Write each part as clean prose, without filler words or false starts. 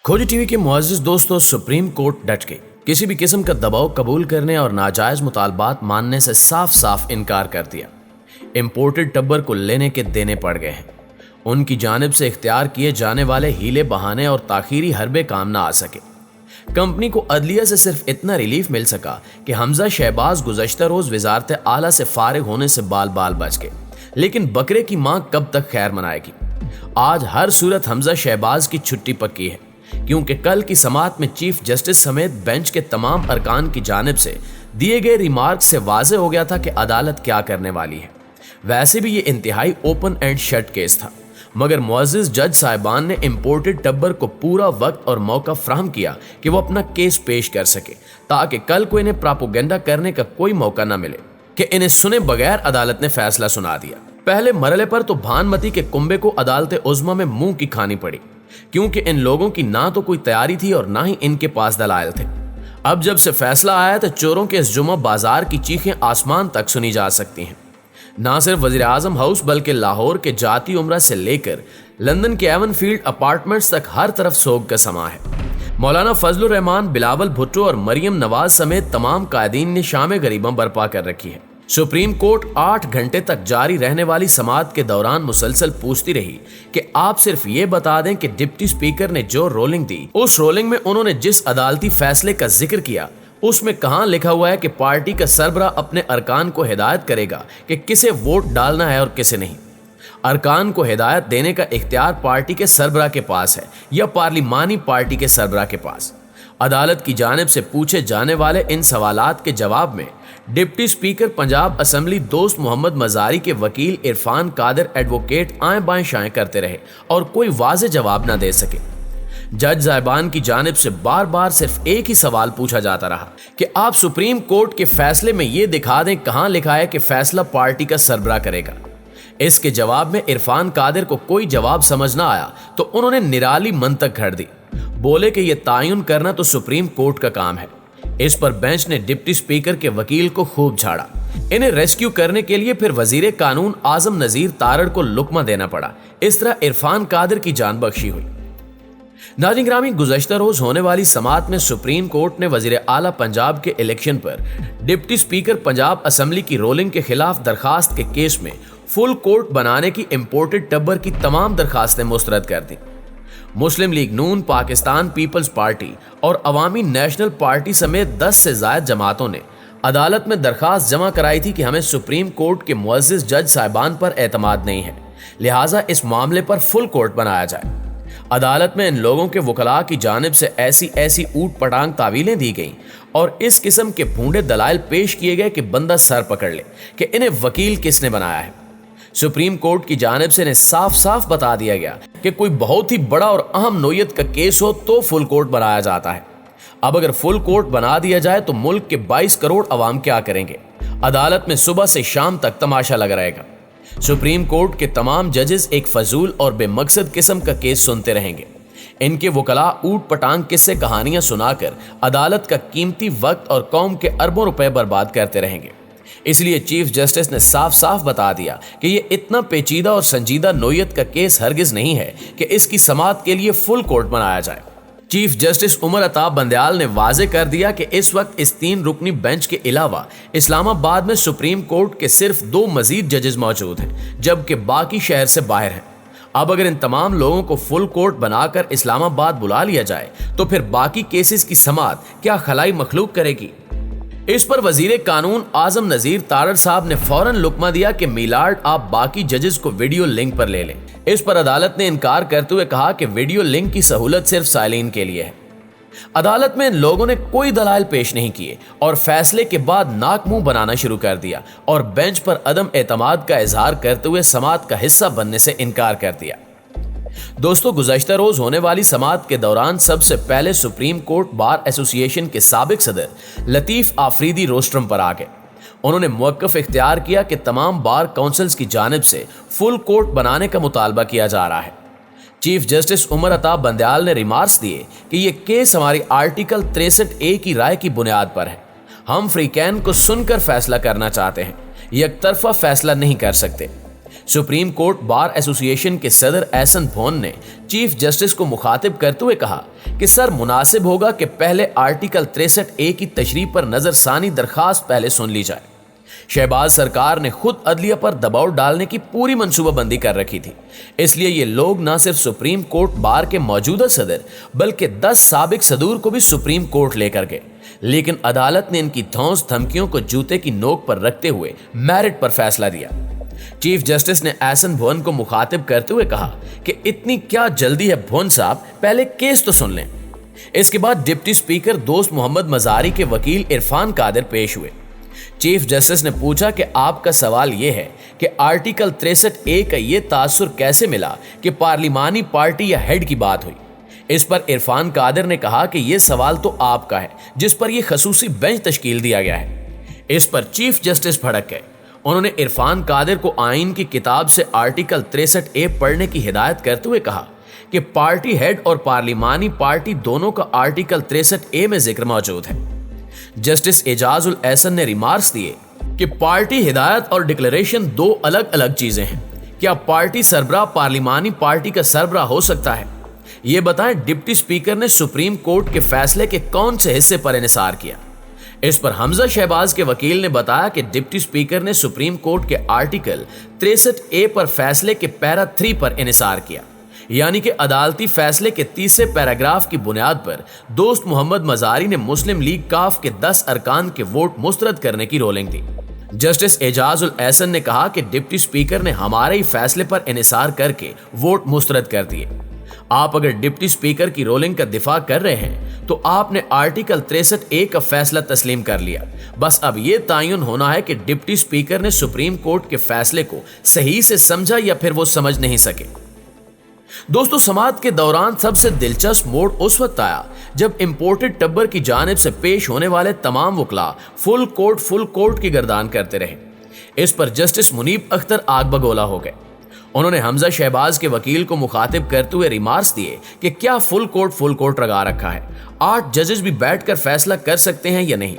खोजी टीवी के मुअज़्ज़िज़ दोस्तों, सुप्रीम कोर्ट डट गई। किसी भी किस्म का दबाव कबूल करने और नाजायज मुतालबात मानने से साफ साफ इनकार कर दिया। इम्पोर्टेड टब्बर को लेने के देने पड़ गए हैं। उनकी जानिब से इख्तियार किए जाने वाले हीले बहाने और ताखीरी हरबे काम ना आ सके। कंपनी को अदलिया से सिर्फ इतना रिलीफ मिल सका कि हमजा शहबाज गुज़श्ता रोज वजारत आला से फारिग होने से बाल बाल बच गए। लेकिन बकरे की मां कब तक खैर मनाएगी? आज हर सूरत हमजा शहबाज की छुट्टी पक्की है, क्योंकि कल की समाअत में चीफ जस्टिस समेत बेंच के तमाम अरकान की जानिब से दिए गए रिमार्क से वाज़े हो गया था कि अदालत क्या करने वाली है। वैसे भी ये इंतहाई ओपन एंड शट केस था, मगर मुअज़्ज़िज़ जज साहिबान ने इम्पोर्टेड टब्बर को पूरा वक्त और मौका फराहम किया कि वो अपना केस पेश कर सके, ताकि कल को इन्हें प्रोपेगेंडा करने का कोई मौका न मिले कि इन्हें सुने बगैर अदालत ने फैसला सुना दिया। पहले मरले पर तो भानमती के कुंबे को अदालत उज़्मा में मुंह की खानी पड़ी, क्योंकि इन लोगों की ना तो कोई तैयारी थी और ना ही इनके पास दलाइल थे। अब जब से फैसला आया तो चोरों के इस जुमा बाजार की चीखें आसमान तक सुनी जा सकती हैं। ना सिर्फ वज़ीर आज़म हाउस बल्कि लाहौर के जाती उमरा से लेकर लंदन के एवन फील्ड अपार्टमेंट्स तक हर तरफ सोग का समा है। मौलाना फजलुर रहमान, बिलावल भुट्टो और मरियम नवाज समेत तमाम कायदीन ने शाम गरीबा बर्पा कर रखी है। सुप्रीम कोर्ट 8 घंटे तक जारी रहने वाली समाअत के दौरान मुसलसल पूछती रही कि आप सिर्फ ये बता दें कि डिप्टी स्पीकर ने जो रोलिंग दी, उस रोलिंग में उन्होंने जिस अदालती फैसले का जिक्र किया, उसमें कहां लिखा हुआ है कि पार्टी का सरबरा अपने अरकान को हिदायत करेगा कि किसे वोट डालना है और किसे नहीं। अरकान को हिदायत देने का इख्तियार पार्टी के सरबरा के पास है या पार्लिमानी पार्टी के सरबरा के पास। अदालत की जानिब से पूछे जाने वाले इन सवालात के जवाब में डिप्टी स्पीकर पंजाब असम्बली दोस्त मोहम्मद मजारी के वकील इरफान कादर एडवोकेट आए बाएं शाएं करते रहे और कोई वाज़े जवाब न दे सके। जज साहिबान की जानिब से बार बार सिर्फ एक ही सवाल पूछा जाता रहा कि आप सुप्रीम कोर्ट के फैसले में ये दिखा दें कहां लिखा है कि फैसला पार्टी का सरबरा करेगा। इसके जवाब में इरफान कादर को कोई जवाब समझ ना आया तो उन्होंने निराली मंतक घड़ दी। बोले कि यह तायुन करना तो सुप्रीम कोर्ट का काम है। इस पर बेंच ने डिप्टी स्पीकर के वकील को खूब झाड़ा। इन्हें रेस्क्यू करने के लिए फिर वजीर कानून आजम नजीर तारड़ को लुकमा देना पड़ा। इस तरह इरफान कादर की जान बख्शी हुई। नाज़रीन ग्रामी, गुज़श्ता रोज होने वाली समाअत में सुप्रीम कोर्ट ने वजीर आला पंजाब के इलेक्शन पर डिप्टी स्पीकर पंजाब असम्बली की रोलिंग के खिलाफ दरखास्त के केस में फुल कोर्ट बनाने की इम्पोर्टेड टब्बर की तमाम दरखास्तें मुस्तरद कर दी। मुस्लिम लीग नून, पाकिस्तान पीपल्स पार्टी और अवामी नेशनल पार्टी समेत 10 से ज़ायद जमातों ने अदालत में दरखास्त जमा कराई थी कि हमें सुप्रीम कोर्ट के मुअज़्ज़िज़ जज साहिबान पर एतमाद नहीं है, लिहाजा इस मामले पर फुल कोर्ट बनाया जाए। अदालत में इन लोगों के वकला की जानिब से ऐसी ऊट पटांग तावीलें दी गईं और इस किस्म के भूंडे दलाइल पेश किए गए कि बंदा सर पकड़ ले कि इन्हें वकील किसने बनाया है। सुप्रीम कोर्ट की जानिब से इन्हें साफ साफ बता दिया गया कि कोई बहुत ही बड़ा और अहम नोयत का केस हो तो फुल कोर्ट बनाया जाता है। अब अगर फुल कोर्ट बना दिया जाए तो मुल्क के 22 करोड़ अवाम क्या करेंगे? अदालत में सुबह से शाम तक तमाशा लगा रहेगा। सुप्रीम कोर्ट के तमाम जजेस एक फजूल और बेमकसद किस्म का केस सुनते रहेंगे। इनके वकला ऊट पटांग किस्से कहानियां सुनाकर अदालत का कीमती वक्त और कौम के अरबों रुपए बर्बाद करते रहेंगे। इसलिए चीफ जस्टिस ने साफ साफ बता दिया कि ये इतना पेचीदा और संजीदा नोयत का केस हरगिज नहीं है कि इसकी समाअत के लिए फुल कोर्ट बनाया जाए। चीफ जस्टिस उमर अताब बंदयाल ने वाजे कर दिया कि इस वक्त इस 3 रुकनी बेंच के अलावा इस्लामाबाद में सुप्रीम कोर्ट के सिर्फ 2 मजीद जजेस मौजूद हैं, जबकि बाकी शहर से बाहर हैं। अब अगर इन तमाम लोगों को फुल कोर्ट बनाकर इस्लामाबाद बुला लिया जाए तो फिर बाकी केसेस की समाअत क्या खलाई मखलूक करेगी? इस पर वजीर कानून आजम नजीर तारड़ साहब ने फौरन लुकमा दिया कि मिलार्ड आप बाकी जजेस को वीडियो लिंक पर ले लें। इस पर अदालत ने इनकार करते हुए कहा कि वीडियो लिंक की सहूलत सिर्फ साइलिन के लिए है। अदालत में इन लोगों ने कोई दलाइल पेश नहीं किए और फैसले के बाद नाक मुंह बनाना शुरू कर दिया और बेंच पर अदम एतमाद का इजहार करते हुए समाअत का हिस्सा बनने से इनकार कर दिया। दोस्तों, गुज़श्ता रोज होने वाली समाअत के दौरान सबसे पहले सुप्रीम कोर्ट बार एसोसिएशन के साबिक सदर लतीफ आफरीदी रोस्ट्रम पर आ गए। उन्होंने मुवक्कफ इख्तियार किया कि तमाम बार काउंसिल्स की जानिब से फुल कोर्ट बनाने का मुतालबा किया जा रहा है। चीफ जस्टिस उमर अताब बंदयाल ने रिमार्क्स दिए कि यह केस हमारी आर्टिकल 63A की राय की बुनियाद पर है। हम फ्रीकैन को सुनकर फैसला करना चाहते हैं, यकतरफा फैसला नहीं कर सकते। सुप्रीम कोर्ट बार एसोसिएशन के सदर एहसन भोन ने चीफ जस्टिस को मुखातिब करते हुए कहा कि सर, मुनासिब होगा कि पहले आर्टिकल 63A की तशरीह पर नजरसानी दरखास्त पहले सुन ली जाए। शहबाज सरकार ने खुद अदलिया पर दबाव डालने की पूरी मंसूबाबंदी कर रखी थी, इसलिए ये लोग न सिर्फ सुप्रीम कोर्ट बार के मौजूदा सदर बल्कि 10 साबिक सदूर को भी सुप्रीम कोर्ट लेकर गए, लेकिन अदालत ने इनकी धौंस धमकियों को जूते की नोक पर रखते हुए मेरिट पर फैसला दिया। चीफ जस्टिस ने एहसन भवन को मुखातिब करते हुए कहा कि इतनी क्या जल्दी है भवन साहब, पहले केस तो सुन लें। इसके बाद डिप्टी स्पीकर दोस्त मोहम्मद मजारी के वकील इरफान कादिर पेश हुए। चीफ जस्टिस ने पूछा कि आपका सवाल यह है कि आर्टिकल 63A का ये तासुर कैसे मिला कि पार्लिमानी पार्टी या हेड की बात हुई। इस पर इरफान कादिर ने कहा कि यह सवाल तो आपका है जिस पर यह खसूसी बेंच तश्कील दिया गया है। इस पर चीफ जस्टिस भड़क गए। उन्होंने इरफान कादिर को आइन की किताब से आर्टिकल 63A पढ़ने की हिदायत करते हुए कहा कि पार्टी हेड और पार्लिमानी पार्टी दोनों का आर्टिकल 63A में जिक्र मौजूद है। जस्टिस एजाजुल एहसन ने रिमार्क्स दिए कि पार्टी हिदायत और डिक्लेरेशन दो अलग अलग चीजें हैं। क्या पार्टी सरबराह पार्लिमानी पार्टी का सरबराह हो सकता है? ये बताएं, डिप्टी स्पीकर ने सुप्रीम कोर्ट के फैसले के कौन से हिस्से पर इन्हिसार किया? इस पर हमजा शहबाज के वकील ने बताया कि डिप्टी स्पीकर ने सुप्रीम कोर्ट के आर्टिकल 63A पर फैसले के पैरा 3 पर इन्हिसार किया, यानी कि अदालती फैसले के तीसरे पैराग्राफ की बुनियाद पर दोस्त मोहम्मद मजारी ने मुस्लिम लीग काफ के 10 अरकान के वोट मुस्तरद करने की रोलिंग दी। जस्टिस एजाजुल एहसन ने कहा कि डिप्टी स्पीकर ने हमारे ही फैसले पर इन्हिसार करके वोट मुस्तरद कर दिए। आप अगर डिप्टी स्पीकर की रोलिंग का दिफा कर रहे हैं तो आपने आर्टिकल 63A का फैसला तस्लीम कर लिया। बस अब यह तयन होना है कि डिप्टी स्पीकर ने सुप्रीम कोर्ट के फैसले को सही से समझा या फिर वो समझ नहीं सके। दोस्तों, समाअत के दौरान सबसे दिलचस्प मोड़ उस वक्त आया जब इंपोर्टेड टब्बर की जानिब से पेश होने वाले तमाम वकला फुल कोर्ट की गर्दान करते रहे। इस पर जस्टिस मुनीब अख्तर आग बगोला हो गए। उन्होंने हमजा शहबाज के वकील को मुखातिब करते हुए रिमार्क्स दिए कि क्या फुल कोर्ट लगा रखा है? 8 जजेस भी बैठकर फैसला कर सकते हैं या नहीं?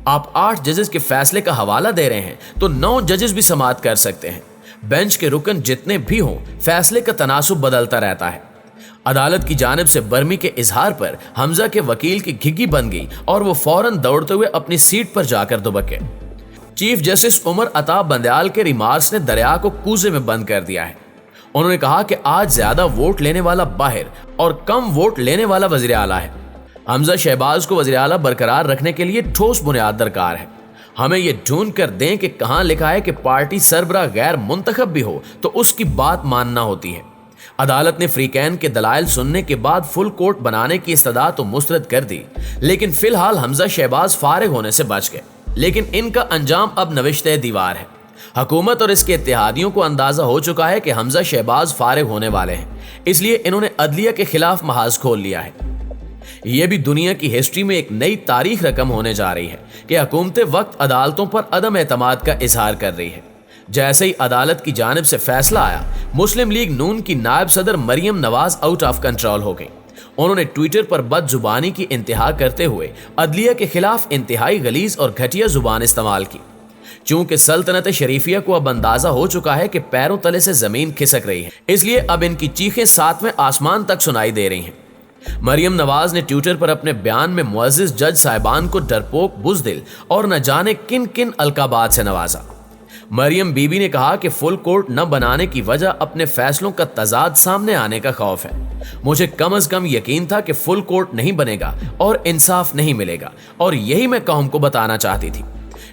आप 8 जजेस के फैसले का हवाला दे रहे हैं तो 9 जजेस भी समाअत कर सकते हैं। बेंच के रुकन जितने भी हों, फैसले का तनासुब बदलता रहता है। अदालत की जानिब से बर्मी के इजहार पर हमजा के वकील की घिघी बन गई और वो फौरन दौड़ते हुए अपनी सीट पर जाकर दुबके। चीफ जस्टिस उमर अता बंदयाल के रिमार्क्स ने दरिया को कूजे में बंद कर दिया है। उन्होंने कहा कि आज ज्यादा वोट लेने वाला बाहिर और कम वोट लेने वाला वज़ीर आला है। हमजा शहबाज को वज़ीर आला बरकरार रखने के लिए ठोस बुनियाद दरकार है। हमें यह ढूंढ कर दें कि कहां लिखा है कि पार्टी सरबराह गैर मुंतखब भी हो तो उसकी बात मानना होती है। अदालत ने फ्रीकैन के दलाइल सुनने के बाद फुल कोर्ट बनाने की इस्तदा तो मुस्तरद कर दी, लेकिन फिलहाल हमजा शहबाज फारिग होने से बच गए। लेकिन इनका अंजाम अब नविश्ते दीवार है। हुकूमत और इसके इत्तेहादियों को अंदाजा हो चुका है कि हमजा शहबाज फारिग होने वाले हैं, इसलिए इन्होंने अदलिया के खिलाफ महाज खोल लिया है। यह भी दुनिया की हिस्ट्री में एक नई तारीख रकम होने जा रही है कि हुकूमतें वक्त अदालतों पर अदम एतमाद का इजहार कर रही है। जैसे ही अदालत की जानिब से फैसला आया, मुस्लिम लीग नून की नायब सदर Maryam Nawaz out of control हो गई। उन्होंने ट्विटर पर बदजुबानी की इंतहा करते हुए अदलिया के खिलाफ इंतहाई गलीज और घटिया जुबान इस्तेमाल की। चूंकि सल्तनत शरीफिया को अब अंदाजा हो चुका है कि पैरों तले से जमीन खिसक रही है, इसलिए अब इनकी चीखें 7वें आसमान तक सुनाई दे रही हैं। मरियम नवाज ने ट्विटर पर अपने बयान में मुअज़्ज़िज़ जज साहिबान को डरपोक, बुज़दिल और न जाने किन किन अलकाबात से नवाजा। मरियम बीबी ने कहा कि फुल कोर्ट न बनाने की वजह अपने फैसलों का तजाद सामने आने का खौफ है। मुझे कम से कम यकीन था कि फुल कोर्ट नहीं बनेगा और इंसाफ नहीं मिलेगा, और यही मैं कौम को बताना चाहती थी।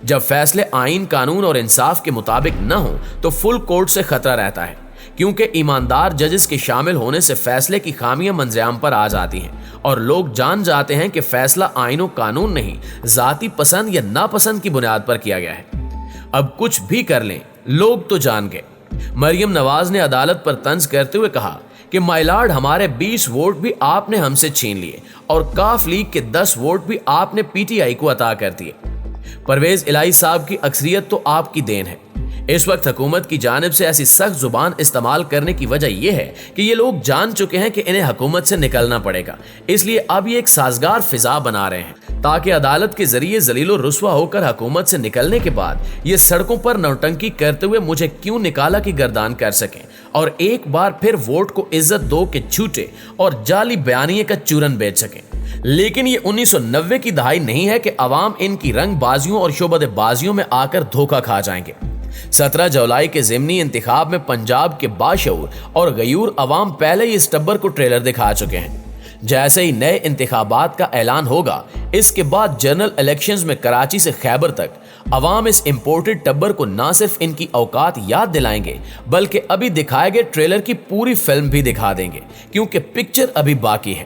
जब फैसले आइन, कानून और इंसाफ के मुताबिक न हो तो फुल कोर्ट से खतरा रहता है, क्योंकि ईमानदार जजेस के शामिल होने से फैसले की खामियां मंजराम पर आ जाती हैं और लोग जान जाते हैं कि फैसला आइन और कानून नहीं, जाती पसंद या नापसंद की बुनियाद पर किया गया है। अब कुछ भी कर लें, लोग तो जान गए। मरियम नवाज ने अदालत पर तंज करते हुए कहा कि माय लॉर्ड, हमारे 20 वोट भी आपने हमसे छीन लिए और काफ लीग के 10 वोट भी आपने पीटीआई को अता कर दिए। परवेज इलाही साहब की अक्सरियत तो आपकी देन है। इस वक्त हुकूमत की जानिब से ऐसी सख्त जुबान इस्तेमाल करने की वजह यह है कि ये लोग जान चुके हैं कि इन्हें हुकूमत से निकलना पड़ेगा, इसलिए अब ये एक साजगार फिजा बना रहे हैं ताकि अदालत के जरिए जलीलो रुस्वा होकर हुकूमत से निकलने के बाद ये सड़कों पर नौटंकी करते हुए मुझे क्यों निकाला की गर्दान कर सकें और एक बार फिर वोट को इज्जत दो के झूठे और जाली बयानिए का चूरन बेच सकें। लेकिन ये 1990 की दहाई नहीं है कि अवाम इनकी रंगबाजियों और शोबदेबाजियों में आकर धोखा खा जाएंगे। 17 जुलाई के ज़िमनी इंतखाब में पंजाब के बाशऊर और गयूर अवाम पहले ही इस टब्बर को ट्रेलर दिखा चुके हैं। जैसे ही नए इंतखाबात का ऐलान होगा, इसके बाद जनरल इलेक्शंस में कराची से खैबर तक अवाम इस इंपोर्टेड टब्बर को ना सिर्फ इनकी औकात याद दिलाएंगे बल्कि अभी दिखाए गए ट्रेलर की पूरी फिल्म भी दिखा देंगे, क्योंकि पिक्चर अभी बाकी है।